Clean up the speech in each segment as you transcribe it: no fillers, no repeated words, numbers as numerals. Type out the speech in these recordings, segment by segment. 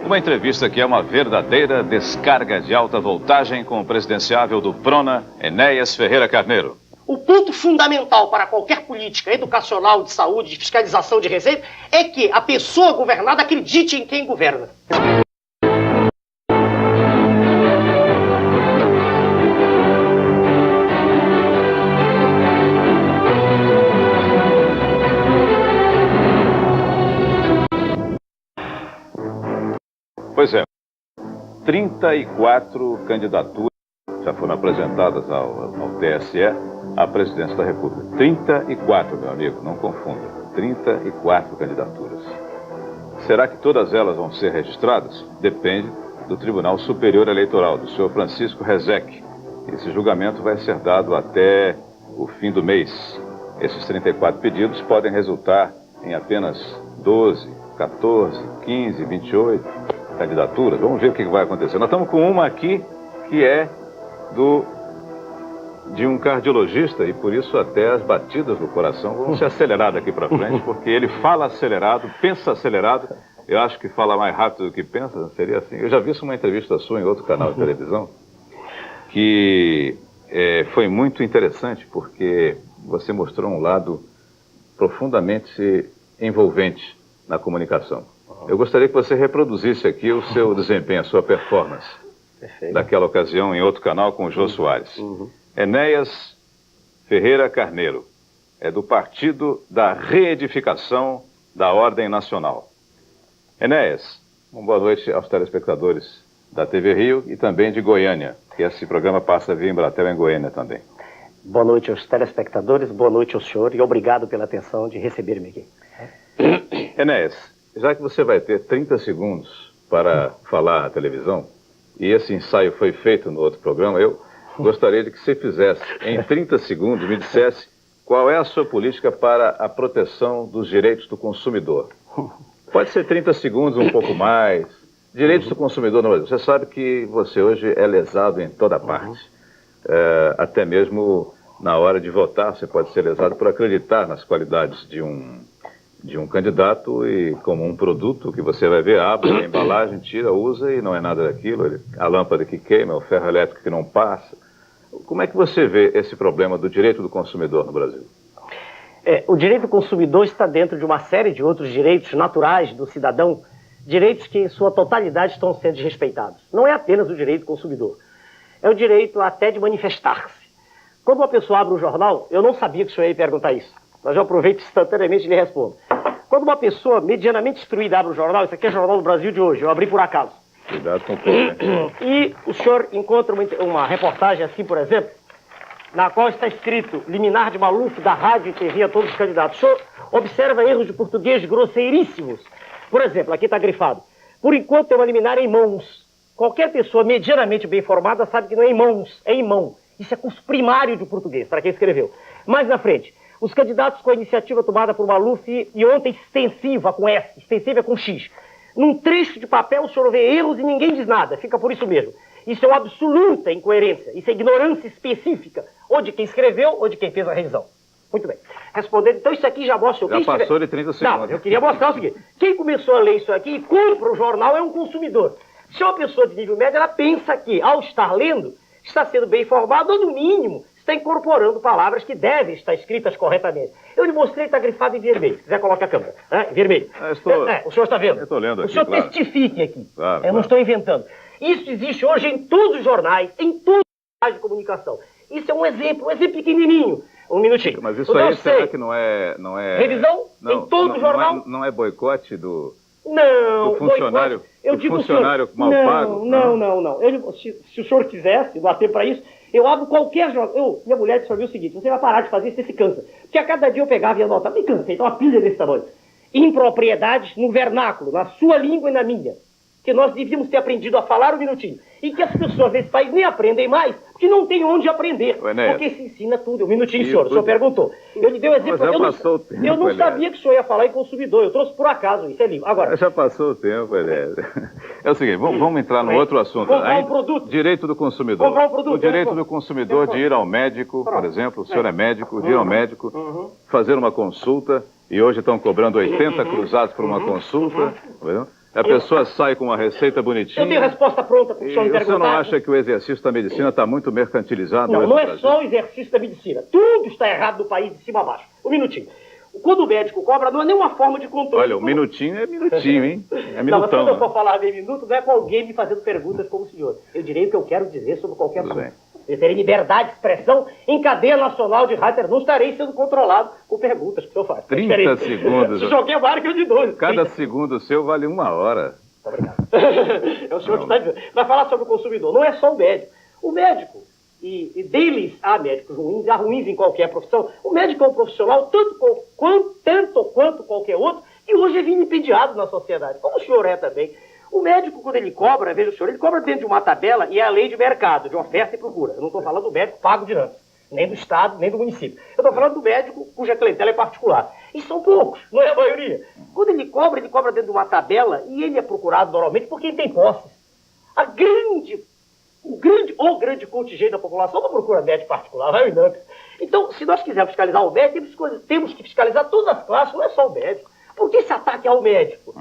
Uma entrevista que é uma verdadeira descarga de alta voltagem com o presidenciável do Prona, Enéas Ferreira Carneiro. O ponto fundamental para qualquer política educacional, de saúde, de fiscalização de receita, é que a pessoa governada acredite em quem governa. Pois é, 34 candidaturas já foram apresentadas ao TSE à presidência da República. 34, meu amigo, não confunda. 34 candidaturas. Será que todas elas vão ser registradas? Depende do Tribunal Superior Eleitoral, do senhor Francisco Rezec. Esse julgamento vai ser dado até o fim do mês. Esses 34 pedidos podem resultar em apenas 12, 14, 15, 28... candidaturas. Vamos ver o que vai acontecer. Nós estamos com uma aqui que é de um cardiologista e por isso até as batidas do coração vão se acelerar daqui para frente, porque ele fala acelerado, pensa acelerado. Eu acho que fala mais rápido do que pensa, seria assim. Eu já vi isso uma entrevista sua em outro canal de televisão que foi muito interessante porque você mostrou um lado profundamente envolvente na comunicação. Eu gostaria que você reproduzisse aqui o seu desempenho, a sua performance. Perfeito. Daquela ocasião em outro canal com o Jô Soares. Enéas Ferreira Carneiro é do Partido da Reedificação da Ordem Nacional. Enéas, uma boa noite aos telespectadores da TV Rio e também de Goiânia, que esse programa passa via Embratel em Goiânia também. Boa noite aos telespectadores, boa noite ao senhor e obrigado pela atenção de receber-me aqui. Enéas, já que você vai ter 30 segundos para falar à televisão, e esse ensaio foi feito no outro programa, eu gostaria de que você fizesse, em 30 segundos, me dissesse qual é a sua política para a proteção dos direitos do consumidor. Pode ser 30 segundos, um pouco mais. Direitos do consumidor no Brasil. Você sabe que você hoje é lesado em toda parte. Até mesmo na hora de votar, você pode ser lesado por acreditar nas qualidades de um candidato e como um produto que você vai ver, abre a embalagem, tira, usa e não é nada daquilo, a lâmpada que queima, o ferro elétrico que não passa. Como é que você vê esse problema do direito do consumidor no Brasil? O direito do consumidor está dentro de uma série de outros direitos naturais do cidadão, direitos que em sua totalidade estão sendo desrespeitados. Não é apenas o direito do consumidor, é o direito até de manifestar-se. Quando uma pessoa abre um jornal, eu não sabia que o senhor ia perguntar isso, mas eu aproveito instantaneamente e lhe respondo. Quando uma pessoa medianamente instruída abre um jornal, isso aqui é Jornal do Brasil de hoje, eu abri por acaso. Cuidado com o povo. E o senhor encontra uma reportagem assim, por exemplo, na qual está escrito liminar de Maluf da rádio e TV a todos os candidatos. O senhor observa erros de português grosseiríssimos. Por exemplo, aqui está grifado. Por enquanto é uma liminar em mãos. Qualquer pessoa medianamente bem informada sabe que não é em mãos, é em mão. Isso é curso primário de português, para quem escreveu. Mais na frente, os candidatos com a iniciativa tomada por Maluf e ontem extensiva com S, extensiva com X. Num trecho de papel o senhor vê erros e ninguém diz nada, fica por isso mesmo. Isso é uma absoluta incoerência, isso é ignorância específica, ou de quem escreveu ou de quem fez a revisão. Muito bem. Respondendo, então isso aqui já mostra... Já passou de 30 segundos. Não, eu queria mostrar o seguinte, quem começou a ler isso aqui e compra o jornal é um consumidor. Se é uma pessoa de nível médio, ela pensa que, ao estar lendo, está sendo bem informado, ou no mínimo, está incorporando palavras que devem estar escritas corretamente. Eu lhe mostrei, está grifado em vermelho. Se quiser, coloca a câmera. Vermelho. O senhor está vendo? Eu estou lendo aqui, o senhor claro. testifique aqui. Claro, eu não estou inventando. Isso existe hoje em todos os jornais, em todos os canais de comunicação. Isso é um exemplo pequenininho. Um minutinho. Mas isso aí, será que não é... Revisão? Não, em todo o jornal? Não é boicote do... Não, do funcionário, eu digo funcionário senhor, mal pago? Não. Se o senhor quisesse, não há tempo para isso, eu abro qualquer jornal. Minha mulher disse para mim o seguinte, você vai parar de fazer isso, você se cansa. Porque a cada dia eu pegava e anotava, me cansei, então uma pilha desse tamanho. Impropriedades no vernáculo, na sua língua e na minha. Que nós devíamos ter aprendido a falar um minutinho. E que as pessoas desse país nem aprendem mais, porque não tem onde aprender. Porque se ensina tudo. Um minutinho, senhor. O senhor perguntou. Eu lhe dei um exemplo. Eu não sabia que o senhor ia falar em consumidor. Eu trouxe por acaso. Isso é livre. Agora. Já passou o tempo, É o seguinte, vamos entrar no outro assunto. Comprar um produto. Direito do consumidor. Comprar um produto. O direito do consumidor de ir ao médico, por exemplo. O senhor é médico, de ir ao médico, fazer uma consulta. E hoje estão cobrando 80 cruzados por uma consulta. A pessoa sai com uma receita bonitinha. Eu tenho resposta pronta para o senhor me perguntar. Você não acha que o exercício da medicina está muito mercantilizado? Não, não é Brasil? só o exercício da medicina. Tudo está errado no país, de cima a baixo. Um minutinho. Quando o médico cobra, não é nenhuma forma de controle. Olha, o minutinho é minutinho, hein? É minutão. Não, mas quando eu for falar meio minuto, não é com alguém me fazendo perguntas como o senhor. Eu direi o que eu quero dizer sobre qualquer assunto. Eu terei liberdade de expressão em cadeia nacional de rádio. Não estarei sendo controlado por perguntas que o senhor faz. 30 segundos. Se joguei a marca de 2. Cada segundo seu vale 1 hora. Muito obrigado. É o senhor que está dizendo. Vai falar sobre o consumidor. Não é só o médico. O médico, e deles há médicos ruins, há ruins em qualquer profissão. O médico é um profissional tanto quanto qualquer outro, e hoje é vilipendiado na sociedade, como o senhor é também. O médico, quando ele cobra, veja o senhor, ele cobra dentro de uma tabela e é a lei de mercado, de oferta e procura. Eu não estou falando do médico pago de antes, nem do Estado, nem do município. Eu estou falando do médico cuja clientela é particular. E são poucos, não é a maioria. Quando ele cobra dentro de uma tabela e ele é procurado normalmente por quem tem posses. O grande contingente da população não procura médico particular, vai o INAMP. Então, se nós quisermos fiscalizar o médico, temos que fiscalizar todas as classes, não é só o médico. Por que esse ataque ao médico?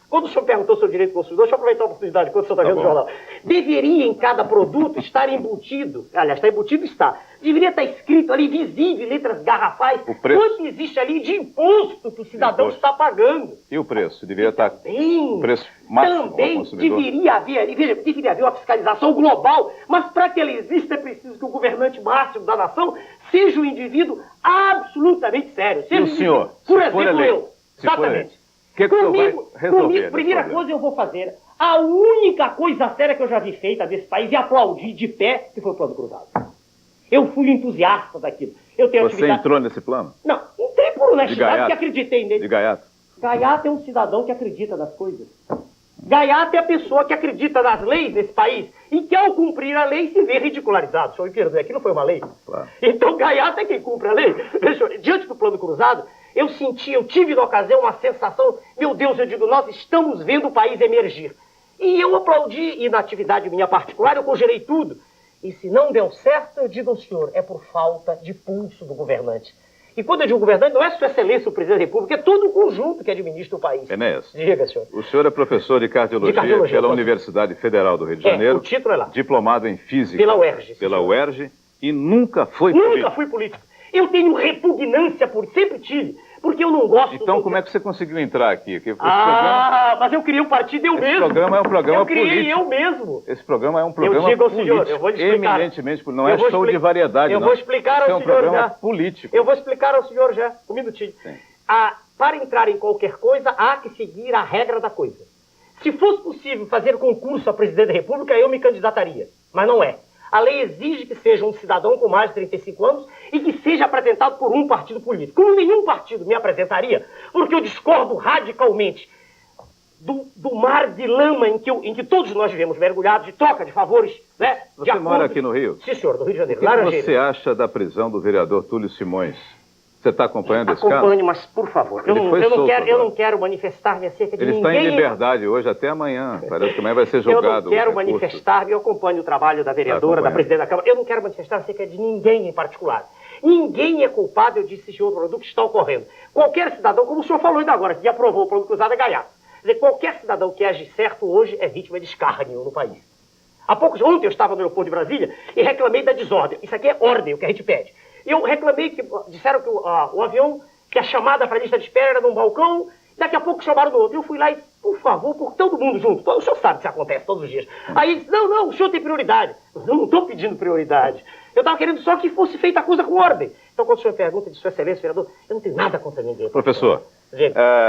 Quando o senhor perguntou sobre o direito do consumidor, deixa eu aproveitar a oportunidade, quando o senhor está vendo o jornal. Deveria em cada produto estar embutido, aliás, está embutido, está. Deveria estar escrito ali, visível, letras garrafais, quanto existe ali de imposto que o cidadão está pagando. E o preço? Deveria estar o preço máximo ao consumidor? Deveria haver uma fiscalização global, mas para que ela exista é preciso que o governante máximo da nação seja um indivíduo absolutamente sério. E o senhor? Por exemplo, eu. Exatamente. O que o senhor vai resolver? Primeira coisa eu vou fazer, a única coisa séria que eu já vi feita desse país e aplaudi de pé, que foi o plano cruzado. Eu fui entusiasta daquilo. Você entrou nesse plano? Não, entrei por honestidade que acreditei nele. De gaiato? Gaiato é um cidadão que acredita nas coisas. Gaiato é a pessoa que acredita nas leis desse país e que ao cumprir a lei se vê ridicularizado. Senhor Império, aquilo foi uma lei. Claro. Então Gaiato é quem cumpre a lei. Diante do plano cruzado, eu tive na ocasião uma sensação, meu Deus, eu digo, nós estamos vendo o país emergir. E eu aplaudi, e na atividade minha particular, eu congelei tudo. E se não deu certo, eu digo ao senhor, é por falta de pulso do governante. E quando eu digo governante, não é Sua Excelência o Presidente da República, é todo o conjunto que administra o país. Enéas, diga, senhor. O senhor é professor de cardiologia pela Universidade Federal do Rio de Janeiro. O título é lá. Diplomado em Física. Pela UERJ. Pela UERJ. E nunca foi político. Nunca fui político. Eu tenho repugnância sempre tive, porque eu não gosto... Então como é que você conseguiu entrar aqui? Mas eu criei um partido eu mesmo. Esse programa é um programa político. Eu criei eu mesmo. Esse programa é um programa político. Senhor, eu vou lhe explicar. Eminentemente, não é show de variedade, não. Eu vou explicar ao senhor já. É um programa político. Eu vou explicar ao senhor já, um minutinho. Para entrar em qualquer coisa, há que seguir a regra da coisa. Se fosse possível fazer concurso a presidente da República, eu me candidataria. Mas não é. A lei exige que seja um cidadão com mais de 35 anos e que seja apresentado por um partido político. Como nenhum partido me apresentaria, porque eu discordo radicalmente do mar de lama em que todos nós vivemos mergulhados, de troca de favores, né? Você mora aqui no Rio? Sim, senhor, no Rio de Janeiro. O que você acha da prisão do vereador Túlio Simões? Você está acompanhando esse caso? Acompanho, mas por favor, eu não quero manifestar-me acerca de ninguém. Ele está em liberdade hoje até amanhã. Parece que amanhã vai ser julgado. Eu não quero manifestar-me, eu acompanho o trabalho da vereadora, da presidente da Câmara. Eu não quero manifestar acerca de ninguém em particular. Ninguém é culpado, eu disse, senhor, do que está ocorrendo. Qualquer cidadão, como o senhor falou ainda agora, que aprovou o plano cruzado é gaiato. Quer dizer, qualquer cidadão que age certo hoje é vítima de escárnio no país. Ontem eu estava no aeroporto de Brasília e reclamei da desordem. Isso aqui é ordem, o que a gente pede. Eu reclamei que disseram que o avião, que a chamada para a lista de espera era num balcão, daqui a pouco chamaram no outro. Eu fui lá e, por favor, por todo mundo junto. O senhor sabe que isso acontece todos os dias. Aí ele disse, não, o senhor tem prioridade. Eu não estou pedindo prioridade. Eu estava querendo só que fosse feita a coisa com ordem. Então, quando o senhor pergunta de Sua Excelência, vereador, eu não tenho nada contra ninguém. Professor,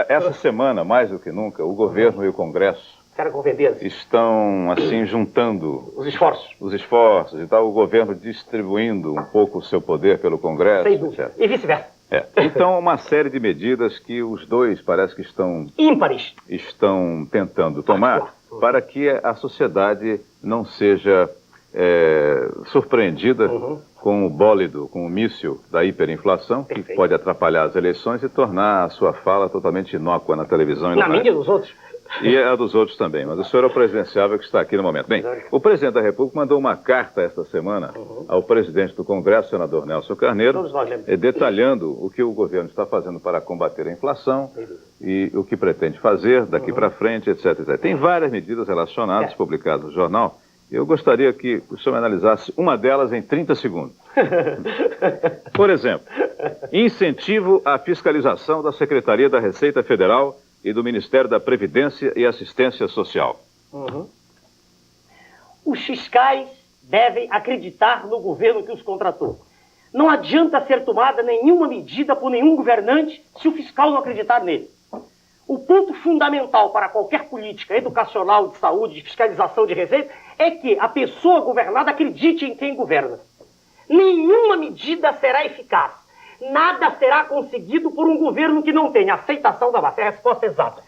essa semana, mais do que nunca, o governo e o Congresso estão, assim, juntando os esforços e tal, o governo distribuindo um pouco o seu poder pelo Congresso. Sem dúvida. Etc. E vice-versa. Então, uma série de medidas que os dois parece que estão... ímpares. Estão tentando tomar para que a sociedade não seja surpreendida com o bólido, com o míssil da hiperinflação, que pode atrapalhar as eleições e tornar a sua fala totalmente inócua na televisão e na mídia dos outros. E a dos outros também, mas o senhor é o presidenciável que está aqui no momento. Bem, o presidente da República mandou uma carta esta semana ao presidente do Congresso, senador Nelson Carneiro, detalhando o que o governo está fazendo para combater a inflação e o que pretende fazer daqui para frente, etc, etc. Tem várias medidas relacionadas publicadas no jornal. Eu gostaria que o senhor me analisasse uma delas em 30 segundos. Por exemplo, incentivo à fiscalização da Secretaria da Receita Federal e do Ministério da Previdência e Assistência Social. Os fiscais devem acreditar no governo que os contratou. Não adianta ser tomada nenhuma medida por nenhum governante se o fiscal não acreditar nele. O ponto fundamental para qualquer política educacional, de saúde, de fiscalização de receita, é que a pessoa governada acredite em quem governa. Nenhuma medida será eficaz. Nada será conseguido por um governo que não tenha aceitação da massa. É a resposta exata.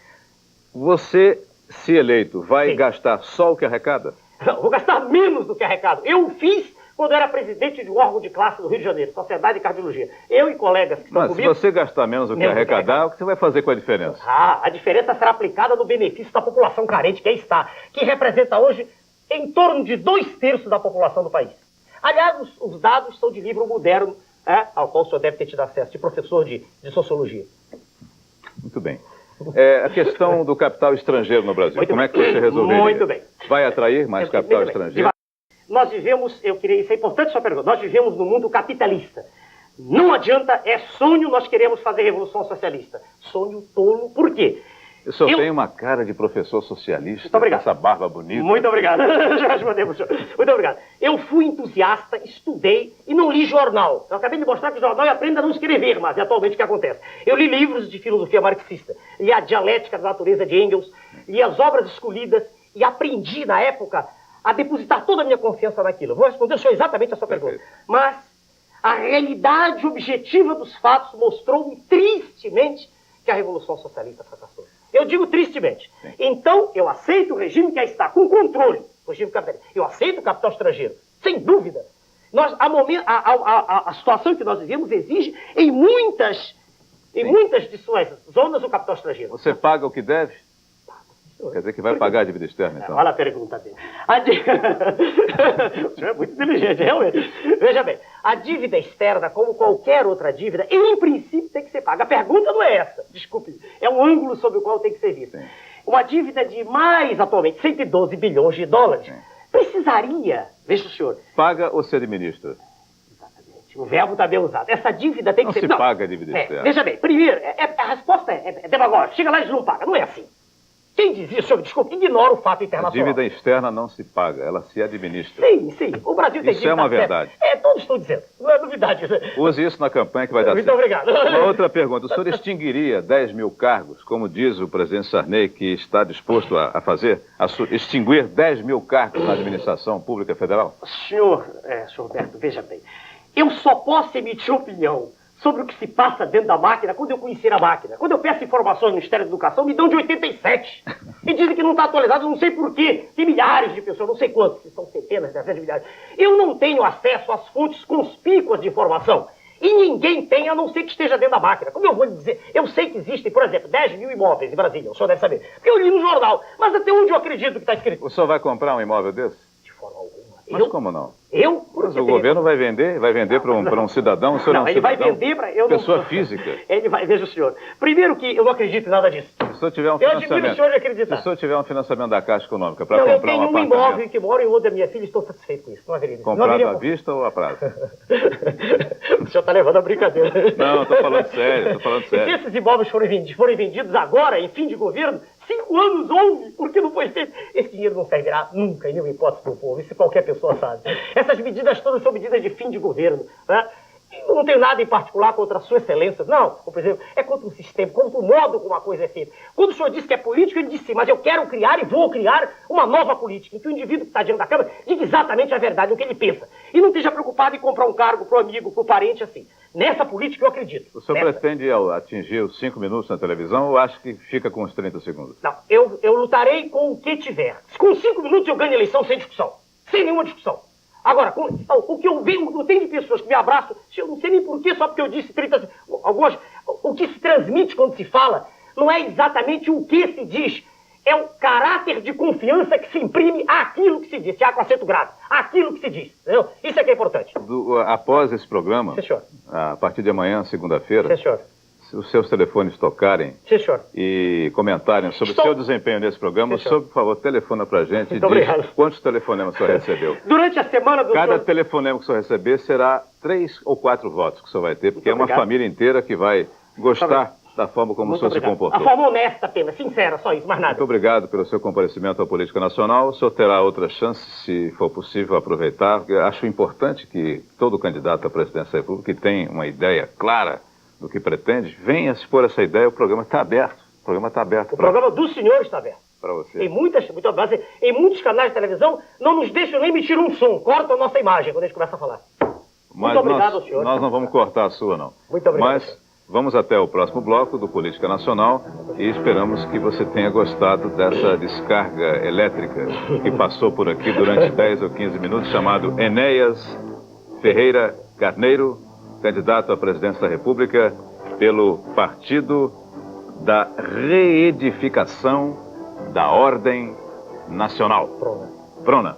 Você, se eleito, vai gastar só o que arrecada? Vou gastar menos do que arrecado. Eu o fiz quando era presidente de um órgão de classe do Rio de Janeiro, Sociedade de Cardiologia. Eu e colegas que estão comigo... Mas se você gastar menos do que arrecadar, o que você vai fazer com a diferença? A diferença será aplicada no benefício da população carente, que aí está, que representa hoje em torno de 2/3 da população do país. Aliás, os dados são de livro moderno, ao qual o senhor deve ter tido acesso, de professor de sociologia. Muito bem. A questão do capital estrangeiro no Brasil, como é que você resolveria? Muito bem. Vai atrair mais capital estrangeiro? Nós vivemos, isso é importante a sua pergunta, nós vivemos num mundo capitalista. Não adianta, é sonho, nós queremos fazer revolução socialista. Sonho tolo, por quê? O senhor tem uma cara de professor socialista, muito obrigado. Essa barba bonita. Muito obrigado. Já respondeu para o senhor. Muito obrigado. Eu fui entusiasta, estudei e não li jornal. Eu acabei de mostrar que o jornal aprende a não escrever, mas é atualmente o que acontece. Eu li livros de filosofia marxista, li a Dialética da Natureza de Engels, li as obras escolhidas e aprendi, na época, a depositar toda a minha confiança naquilo. Eu vou responder só exatamente a sua pergunta. Mas a realidade objetiva dos fatos mostrou-me tristemente que a Revolução Socialista fracassou. Eu digo tristemente. Sim. Então, eu aceito o regime que aí está, com controle, o regime capitalista. Eu aceito o capital estrangeiro, sem dúvida. A situação que nós vivemos exige, em muitas de suas zonas, o capital estrangeiro. Você paga o que deve? Quer dizer que vai pagar a dívida externa, então? Olha a pergunta dele. O senhor é muito inteligente, realmente. Veja bem, a dívida externa, como qualquer outra dívida, em princípio tem que ser paga. A pergunta não é essa, desculpe, é um ângulo sobre o qual tem que ser visto. Sim. Uma dívida de mais, atualmente, 112 bilhões de dólares, sim, precisaria, veja o senhor... Paga ou se administra? Exatamente, o verbo está bem usado. Essa dívida tem que ser... Não se paga a dívida externa. Veja bem, primeiro, a resposta é demagógica. Chega lá e diz não paga, não é assim. Quem diz isso, senhor, desculpe, ignora o fato internacional. A dívida externa não se paga, ela se administra. Sim, sim. O Brasil tem dívida. Isso é uma verdade. Todos estão dizendo. Não é novidade. Use isso na campanha que vai dar certo. Muito obrigado. Uma outra pergunta. O senhor extinguiria 10 mil cargos, como diz o presidente Sarney, que está disposto a fazer, extinguir 10 mil cargos na administração pública federal? Senhor Roberto, veja bem. Eu só posso emitir opinião sobre o que se passa dentro da máquina quando eu conhecer a máquina. Quando eu peço informações no Ministério da Educação, me dão de 87. E dizem que não está atualizado, não sei porquê. Tem milhares de pessoas, não sei quantos, que são centenas, dezenas de milhares. Eu não tenho acesso às fontes conspícuas de informação. E ninguém tem, a não ser que esteja dentro da máquina. Como eu vou lhe dizer? Eu sei que existem, por exemplo, 10 mil imóveis em Brasília, o senhor deve saber. Porque eu li no jornal, mas até onde eu acredito que está escrito? O senhor vai comprar um imóvel desse? De forma alguma. Mas como não? Mas o governo vai vender para um cidadão, o senhor não, ele vai vender para... Pessoa física. Ele vai, veja o senhor. Primeiro que eu não acredito em nada disso. Se o senhor tiver um financiamento... Eu admiro o senhor de acreditar. Se o senhor tiver um financiamento da Caixa Econômica para comprar um apartamento... Eu tenho um imóvel que moro em outro da minha filha e estou satisfeito com isso. Não haveria... Comprado à vista ou a prazo? O senhor está levando a brincadeira. Não, estou falando sério, E se esses imóveis forem vendidos agora, em fim de governo, 5 anos houve, porque não foi feito. Esse dinheiro não servirá nunca, em nenhuma hipótese do povo. Isso qualquer pessoa sabe. Essas medidas todas são medidas de fim de governo, né? Eu não tenho nada em particular contra a sua excelência, não, por exemplo, é contra o sistema, contra o modo como a coisa é feita. Quando o senhor disse que é político, ele disse sim, mas eu quero criar e vou criar uma nova política, em que o indivíduo que está diante da Câmara diga exatamente a verdade, o que ele pensa, e não esteja preocupado em comprar um cargo para o amigo, para o parente, assim. Nessa política eu acredito. O senhor pretende atingir os 5 minutos na televisão ou acha que fica com os 30 segundos? Não, eu lutarei com o que tiver. Com 5 minutos eu ganho a eleição sem discussão, sem nenhuma discussão. Agora, o que eu tenho de pessoas que me abraçam, eu não sei nem porquê, só porque eu disse 30... o que se transmite quando se fala não é exatamente o que se diz, é o caráter de confiança que se imprime àquilo que se diz, A com acento grave, àquilo que se diz, entendeu? Isso é que é importante. Após esse programa, Sim, senhor. A partir de amanhã, segunda-feira, Sim, senhor. se os seus telefones tocarem Sim, senhor. e comentarem sobre o seu desempenho nesse programa, Sim, senhor. por favor, telefona pra gente e diz obrigado. quantos telefonemas o senhor recebeu. Durante a semana do Cada telefonema que o senhor receber será 3 ou 4 votos que o senhor vai ter, porque é uma família inteira que vai gostar da forma como o senhor se comportou. A forma honesta apenas, sincera, só isso, mais nada. Muito obrigado pelo seu comparecimento à política nacional. O senhor terá outra chance, se for possível, aproveitar, porque eu acho importante que todo candidato à presidência da República que tem uma ideia clara do que pretende, venha expor essa ideia. O programa está aberto. O programa está aberto. O programa do senhor está aberto. Para você. Em muitos canais de televisão não nos deixam nem emitir um som, cortam a nossa imagem quando a gente começa a falar. Mas muito obrigado ao senhor. Nós não vamos cortar a sua, não. Muito obrigado. Mas vamos até o próximo bloco do Política Nacional e esperamos que você tenha gostado dessa descarga elétrica que passou por aqui durante 10 ou 15 minutos, chamado Enéas Ferreira Carneiro, candidato à presidência da República pelo Partido da Reedificação da Ordem Nacional. Prona. Prona.